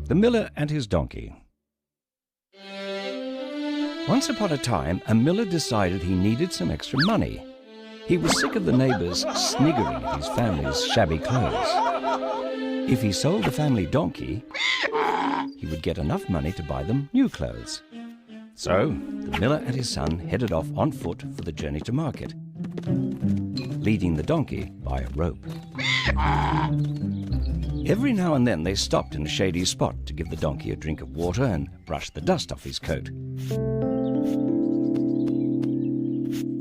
The Miller and His Donkey. Once upon a time, a miller decided he needed some extra money. He was sick of the neighbours sniggering at his family's shabby clothes. If he sold the family donkey, he would get enough money to buy them new clothes. So, the miller and his son headed off on foot for the journey to market, leading the donkey by a rope. Every now and then they stopped in a shady spot to give the donkey a drink of water and brush the dust off his coat.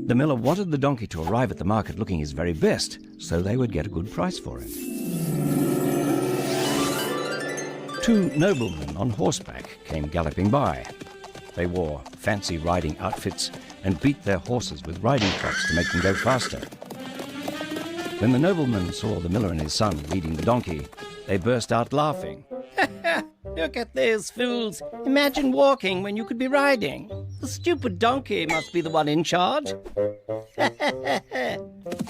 The miller wanted the donkey to arrive at the market looking his very best, so they would get a good price for it. Two noblemen on horseback came galloping by. They wore fancy riding outfits and beat their horses with riding crops to make them go faster. When the noblemen saw the miller and his son leading the donkey, they burst out laughing. Look at these fools. Imagine walking when you could be riding. The stupid donkey must be the one in charge.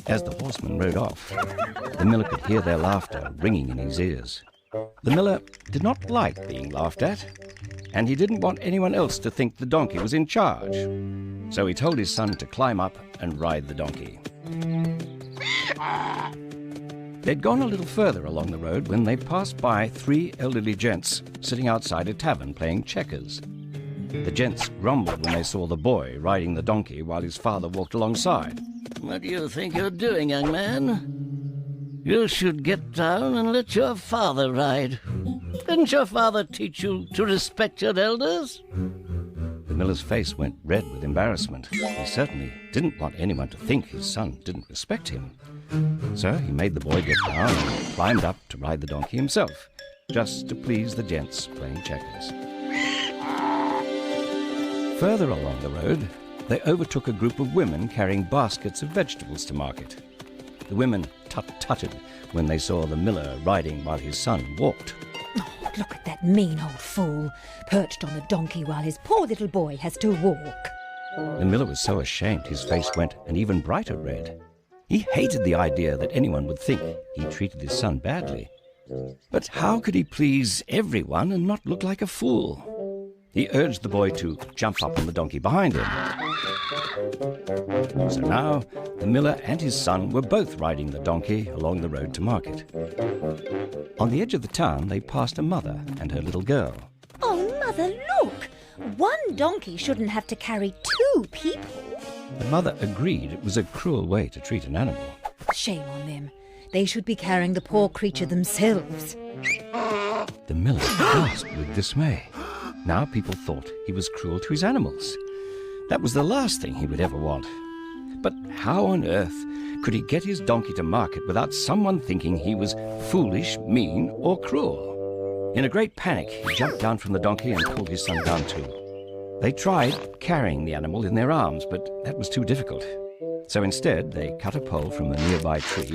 As the horsemen rode off, the miller could hear their laughter ringing in his ears. The miller did not like being laughed at, and he didn't want anyone else to think the donkey was in charge. So he told his son to climb up and ride the donkey. They'd gone a little further along the road when they passed by three elderly gents sitting outside a tavern playing checkers. The gents grumbled when they saw the boy riding the donkey while his father walked alongside. What do you think you're doing, young man? You should get down and let your father ride. Didn't your father teach you to respect your elders? The miller's face went red with embarrassment. He certainly didn't want anyone to think his son didn't respect him. So he made the boy get down and climbed up to ride the donkey himself, just to please the gents playing checkers. Further along the road, they overtook a group of women carrying baskets of vegetables to market. The women tut-tutted when they saw the miller riding while his son walked. Oh, look at that mean old fool, perched on the donkey while his poor little boy has to walk. The miller was so ashamed his face went an even brighter red. He hated the idea that anyone would think he treated his son badly. But how could he please everyone and not look like a fool? He urged the boy to jump up on the donkey behind him. So now, the miller and his son were both riding the donkey along the road to market. On the edge of the town, they passed a mother and her little girl. Oh, Mother, look! One donkey shouldn't have to carry two people. The mother agreed it was a cruel way to treat an animal. Shame on them. They should be carrying the poor creature themselves. The miller gasped with dismay. Now people thought he was cruel to his animals. That was the last thing he would ever want. But how on earth could he get his donkey to market without someone thinking he was foolish, mean, or cruel? In a great panic, he jumped down from the donkey and pulled his son down too. They tried carrying the animal in their arms, but that was too difficult. So instead, they cut a pole from a nearby tree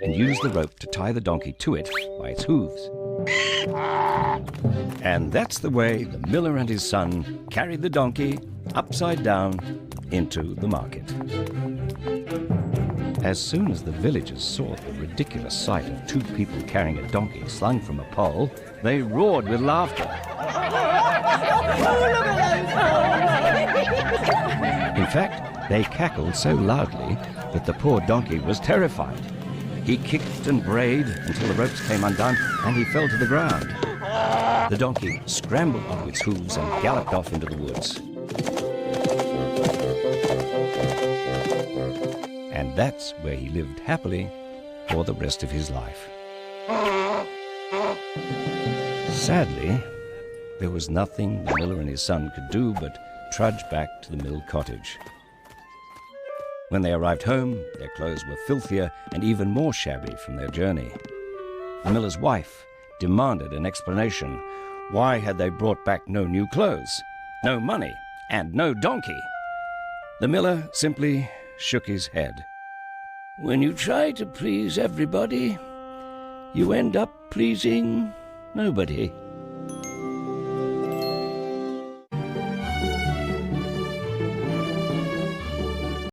and used the rope to tie the donkey to it by its hooves. And that's the way the miller and his son carried the donkey upside down into the market. As soon as the villagers saw the ridiculous sight of two people carrying a donkey slung from a pole, they roared with laughter. In fact, they cackled so loudly that the poor donkey was terrified. He kicked and brayed until the ropes came undone and he fell to the ground. The donkey scrambled onto its hooves and galloped off into the woods. And that's where he lived happily for the rest of his life. Sadly, there was nothing the miller and his son could do but trudge back to the mill cottage. When they arrived home, their clothes were filthier and even more shabby from their journey. The miller's wife demanded an explanation. Why had they brought back no new clothes, no money, and no donkey? The miller simply shook his head. When you try to please everybody, you end up pleasing nobody.